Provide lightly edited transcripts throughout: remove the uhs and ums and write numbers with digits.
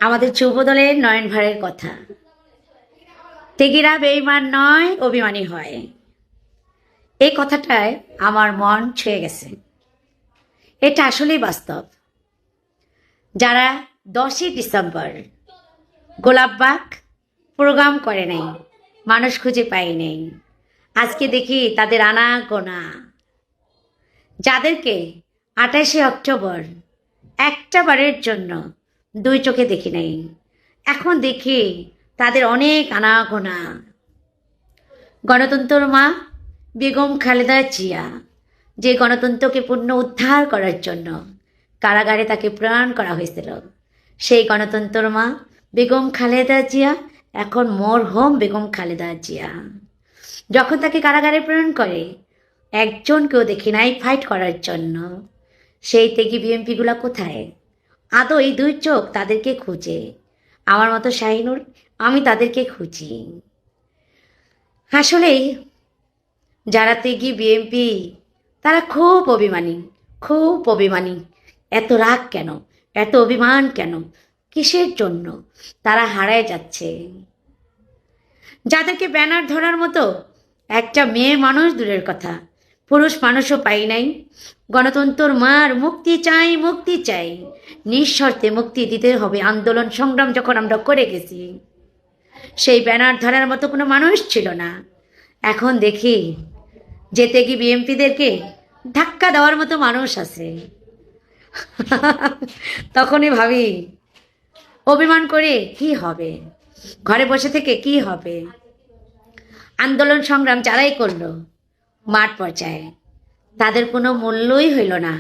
আমাদের যুবদলের নয়ন ভাইয়ের কথা, তেগিরা বেঈমান নয়, অভিমানী হয়। এই কথাটায় আমার মন ছুঁয়ে গেছে। এটা আসলেই বাস্তব। যারা 10ই ডিসেম্বর গোলাপবাগ প্রোগ্রাম করে নাই, মানুষ খুঁজে পাই নাই, আজকে দেখি তাদের আনাগোনা। যাদেরকে 28শে অক্টোবর একটা বারের জন্য 2 চোখে দেখি নাই, এখন দেখি তাদের অনেক আনাগোনা। গণতন্ত্র মা বেগম খালেদা জিয়া, যে গণতন্ত্রকে পুনঃ উদ্ধার করার জন্য কারাগারে তাকে প্রেরণ করা হয়েছিল, সেই গণতন্ত্র মা বেগম খালেদা জিয়া এখন মরহুম বেগম খালেদা জিয়া। যখন তাকে কারাগারে প্রেরণ করে, একজনকেও দেখি নাই ফাইট করার জন্য। সেই তেগি বিএমপিগুলা কোথায়? আদৌ এই 2 চোখ তাদেরকে খুঁজে? আমার মতো শাহিনুর, আমি তাদেরকে খুঁজি। আসলেই যারা তেগি বিএমপি তারা খুব অভিমানী, খুব অভিমানী। এত রাগ কেন, এত অভিমান কেন, কিসের জন্য? তারা হারায় যাচ্ছে। যাদেরকে ব্যানার ধরার মতো একটা মেয়ে মানুষ দূরের কথা, পুরুষ মানুষও পাই নাই। গণতন্ত্র মার মুক্তি চাই, মুক্তি চাই, নিঃশর্তে মুক্তি দিতে হবে। আন্দোলন সংগ্রাম যখন আমরা করে গেছি, সেই ব্যানার ধরার মতো কোনো মানুষ ছিল না। এখন দেখি যে তেগি বিএমপিদেরকে ধাক্কা দেওয়ার মতো মানুষ আছে। তখনই ভাবি, অভিমান করে কি হবে? ঘরে বসে থেকে কি হবে? আন্দোলন সংগ্রাম যারাই করলো মাঠ পর্যায়ে, তাদের কোনো মূল্যই হইল না।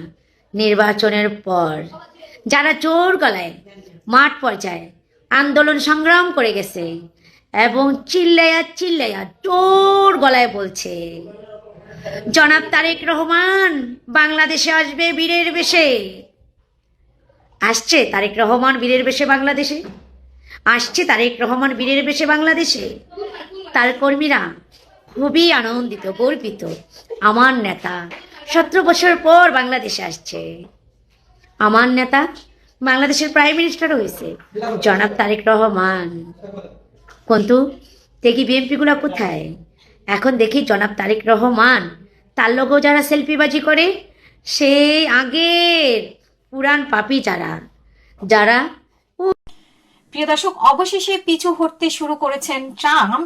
নির্বাচনের পর যারা জোর গলায় মাঠ পর্যায়ে আন্দোলন সংগ্রাম করে গেছে এবং চিল্লাইয়া চিল্লাইয়া জোর গলায় বলছে, জনাব তারেক রহমান বাংলাদেশে আসবে বীরের বেশে। আসছে তারেক রহমান বীরের বেশে বাংলাদেশে, আসছে তারেক রহমান বীরের বেশে বাংলাদেশে। তার কর্মীরা খুবই আনন্দিত, গর্বিত। আমার নেতা 17 বছর পর বাংলাদেশে আসছে। আমার নেতা বাংলাদেশের প্রাইম মিনিস্টার হয়েছে, জনাব তারেক রহমান। কিন্তু দেখি বিএমপিগুলো কোথায়? এখন দেখি জনাব তারেক রহমান, তার লোকও যারা সেলফিবাজি করে, সেই আগের পুরান পাপি যারা যারা প্রিয় দর্শক, অবশেষে পিছু হটতে শুরু করেছেন ট্রাম্প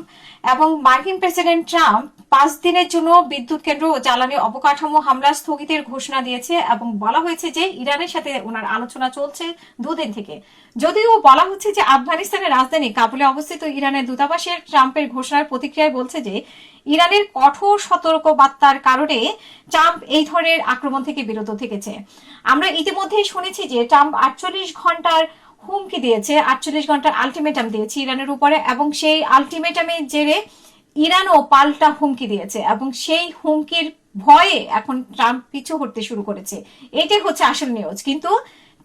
এবং মার্কিন প্রেসিডেন্ট ট্রাম্প 5 দিনের জন্য বিদ্যুৎ কেন্দ্র ও জ্বালানি অবকাঠামো হামলা স্থগিতের ঘোষণা দিয়েছে এবং বলা হয়েছে যে ইরানের সাথে ওনার আলোচনা চলছে 2 দিন থেকে। যদিও বলা হচ্ছে যে আফগানিস্তানের রাজধানী কাবুলে অবস্থিত ইরানের দূতাবাসের ট্রাম্পের ঘোষণার প্রতিক্রিয়ায় বলছে যে ইরানের কঠোর সতর্কবার্তার কারণে ট্রাম্প এই ধরনের আক্রমণ থেকে বিরত থেকেছে। আমরা ইতিমধ্যেই শুনেছি যে ট্রাম্প 48 ঘন্টার হুমকি দিয়েছে, 48 ঘন্টার আলটিমেটাম দিয়েছে ইরানের উপরে, এবং সেই আলটিমেটামের জেরে ইরানও পাল্টা হুমকি দিয়েছে এবং সেই হুমকির ভয়ে এখন ট্রাম্প পিছু হটতে শুরু করেছে। এটাই হচ্ছে আসল নিউজ। কিন্তু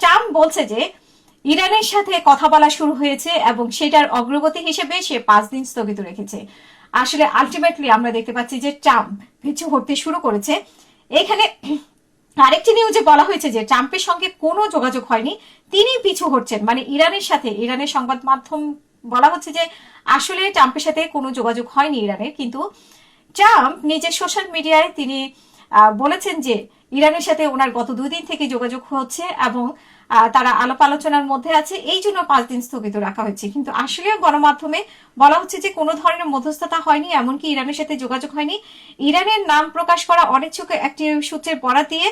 ট্রাম্প বলছে যে ইরানের সাথে কথা বলা শুরু হয়েছে এবং সেটার অগ্রগতি হিসেবে সে 5 দিন স্থগিত রেখেছে। আসলে আলটিমেটলি আমরা দেখতে পাচ্ছি যে ট্রাম্প পিছু হটতে শুরু করেছে। এখানে আরেকটি নিউজে বলা হয়েছে যে ট্রাম্পের সঙ্গে কোনো যোগাযোগ হয়নি, তিনি পিছু হটছেন। মানে ইরানের সাথে, ইরানের সংবাদ মাধ্যম বলা হচ্ছে যে আসলে ট্রাম্পের সাথে কোনো যোগাযোগ হয়নি ইরানের, কিন্তু ট্রাম্প নিজের সোশ্যাল মিডিয়ায় তিনি বলেছেন যে ইরানের সাথে ওনার গত 2 দিন থেকে যোগাযোগ হচ্ছে এবং তারা আলাপ আলোচনার মধ্যে আছে, এই জন্য 5 দিন স্থগিত রাখা হয়েছে। কিন্তু আসলে গণমাধ্যমে বলা হচ্ছে যে কোনো ধরনের মধ্যস্থতা হয়নি, এমনকি ইরানের সাথে যোগাযোগ হয়নি। ইরানের নাম প্রকাশ করা অনিচ্ছুক একটি সূত্রের বরাত দিয়ে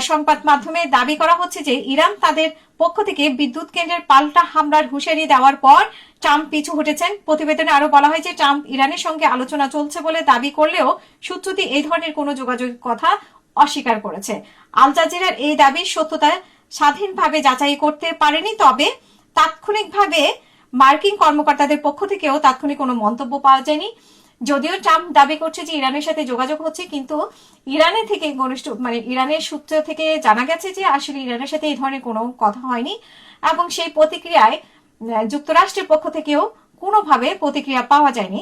সংবাদ মাধ্যমে দাবি করা হচ্ছে যে ইরান তাদের পক্ষ থেকে বিদ্যুৎ কেন্দ্রের পাল্টা হামলার হুঁশিয়ারি দেওয়ার পর ট্রাম্প পিছু হটেছেন। প্রতিবেদনে আরো বলা হয় যে ট্রাম্প ইরানের সঙ্গে আলোচনা চলছে বলে দাবি করলেও সূত্রটি এই ধরনের কোনো যোগাযোগের কথা অস্বীকার করেছে। আল জাজিরার এই দাবির সত্যতা স্বাধীনভাবে যাচাই করতে পারেনি, তবে তাৎক্ষণিকভাবে মার্কিন কর্মকর্তাদের পক্ষ থেকেও তাৎক্ষণিক কোনো মন্তব্য পাওয়া যায়নি। যদিও ট্রাম্প দাবি করছে যে ইরানের সাথে যোগাযোগ হচ্ছে, কিন্তু ইরানের থেকে ঘনিষ্ঠ মানে ইরানের সূত্র থেকে জানা গেছে যে আসলে ইরানের সাথে এই ধরনের কোনো কথা হয়নি এবং সেই প্রতিক্রিয়ায় যুক্তরাষ্ট্রের পক্ষ থেকেও কোনোভাবে প্রতিক্রিয়া পাওয়া যায়নি।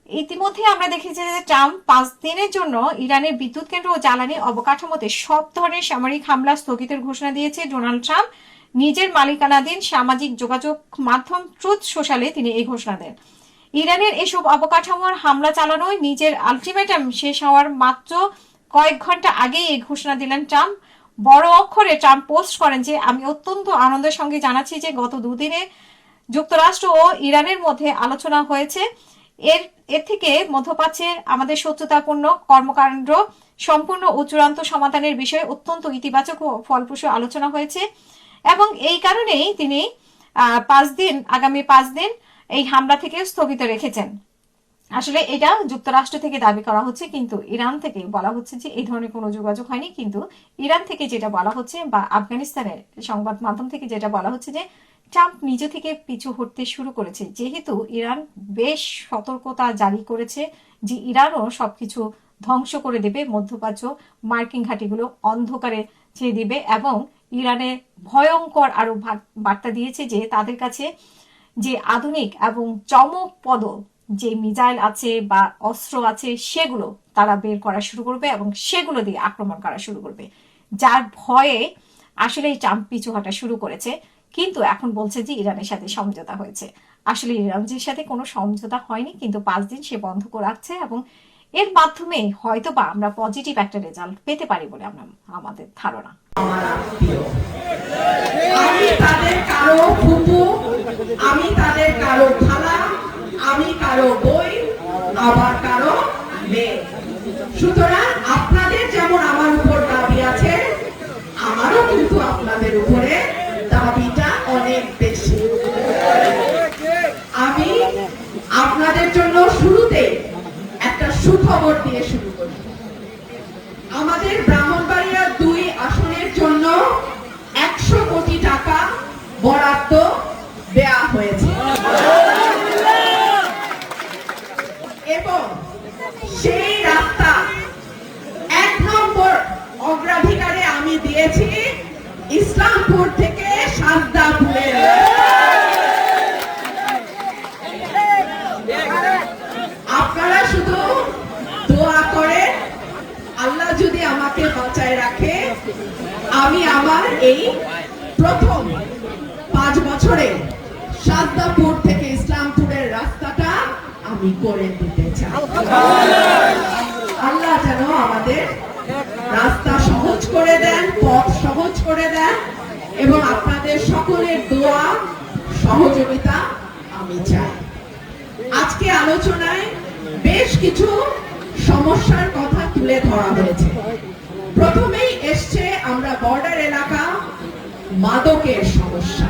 ইতিমধ্যে আমরা দেখেছি যে ট্রাম্প 5 দিনের জন্য ইরানের বিদ্যুৎ কেন্দ্র ও জ্বালানি অবকাঠামোতে সব ধরনের সামরিক হামলা স্থগিতের ঘোষণা দিয়েছে ডোনাল্ড ট্রাম্প। নিজের মালিকানাধীন সামাজিক যোগাযোগ মাধ্যম ট্রুথ সোশ্যালে তিনি এই ঘোষণা দেন। ইরানের এসব অবকাঠামোর হামলা চালানোয় নিজের আলটিমেটাম শেষ হওয়ার মাত্র কয়েক ঘন্টা আগেই এই ঘোষণা দিলেন ট্রাম্প। বড় অক্ষরে ট্রাম্প পোস্ট করেন যে, আমি অত্যন্ত আনন্দের সঙ্গে জানাচ্ছি যে গত দুদিনে যুক্তরাষ্ট্র ও ইরানের মধ্যে আলোচনা হয়েছে। এর থেকে মধ্যপ্রাচ্যের আমাদের শত্রুতাপূর্ণ কর্মকাণ্ড সম্পূর্ণ ও চূড়ান্ত সমাধানের বিষয়ে অত্যন্ত ইতিবাচক ও ফলপ্রসূ আলোচনা হয়েছে এবং এই কারণেই তিনি আগামী 5 দিন এই হামলা থেকে স্থগিত রেখেছেন। আসলে এটা যুক্তরাষ্ট্র থেকে দাবি করা হচ্ছে, কিন্তু ইরান থেকে বলা হচ্ছে যে এই ধরনের কোনো যোগাযোগ হয়নি। কিন্তু ইরান থেকে যেটা বলা হচ্ছে বা আফগানিস্তানের সংবাদ মাধ্যম থেকে যেটা বলা হচ্ছে যে ট্রাম্প নিজে থেকে পিছু হটতে শুরু করেছে, যেহেতু ইরান বেশ সতর্কতা জারি করেছে যে ইরানও সবকিছু ধ্বংস করে দেবে, মধ্যপ্রাচ্য মার্কিন ঘাঁটিগুলো অন্ধকারে ছেড়ে দিবে এবং ইরানে ভয়ঙ্কর আরো বার্তা দিয়েছে যে তাদের কাছে যে আধুনিক এবং চমকপ্রদ যে মিসাইল আছে বা অস্ত্র আছে সেগুলো তারা বের করা শুরু করবে এবং সেগুলো দিয়ে আক্রমণ করা শুরু করবে, যার ভয়ে আসলে ট্রাম্প পিছু হাঁটা শুরু করেছে। কিন্তু এখন বলছে যে ইরানের সাথে সমঝোতা হয়েছে। আসলে ইরানের সাথে কোনো সমঝোতা হয়নি, কিন্তু 5 দিন সে বন্ধ করে রাখছে এবং এর মাধ্যমে হয়তো বা আমরা পজিটিভ একটা রেজাল্ট পেতে পারি বলে আমাদের ধারণা। আমি তাদের কারো ফুপু, আমি তাদের কারো খালা, আমি কারো বই, আবার কারো মেয়ে। সুতরাং আপনাদের যেমন আমার উপর দাবি আছে, আমারও কিন্তু আপনাদের উপরে দাবিটা অনেক বেশি। আমি আপনাদের জন্য শুরুতে একটা সুখবর দিয়ে শুরু করি। আমাদের ব্রাহ্মণবাড়িয়া 2 আসনের জন্য 100 কোটি টাকা বরাদ্দ দেয়া হয়েছে এবং সেই রাস্তা 1 নম্বর অগ্রাধিকারে আমি দিয়েছি ইসলামপুর থেকে সাজদাপুরের। আপনারা শুধু দোয়া করেন, আল্লাহ যদি আমাকে বাঁচায় রাখে, আমি আমার এই প্রথম 5 বছরে সাজদাপুর থেকে ইসলামপুরের রাস্তাটা আমি করে দিতে চাই। আল্লাহ যেন আমাদের রাস্তা সহজ করে দেন, পথ সহজ করে দেন এবং আপনাদের সকলের দোয়া সহযোগিতা আমি চাই। আজকে আলোচনায় বেশ কিছু সমস্যার কথা তুলে ধরা হয়েছে। প্রথমেই এসছে আমরা বর্ডার এলাকা মাদকের সমস্যা।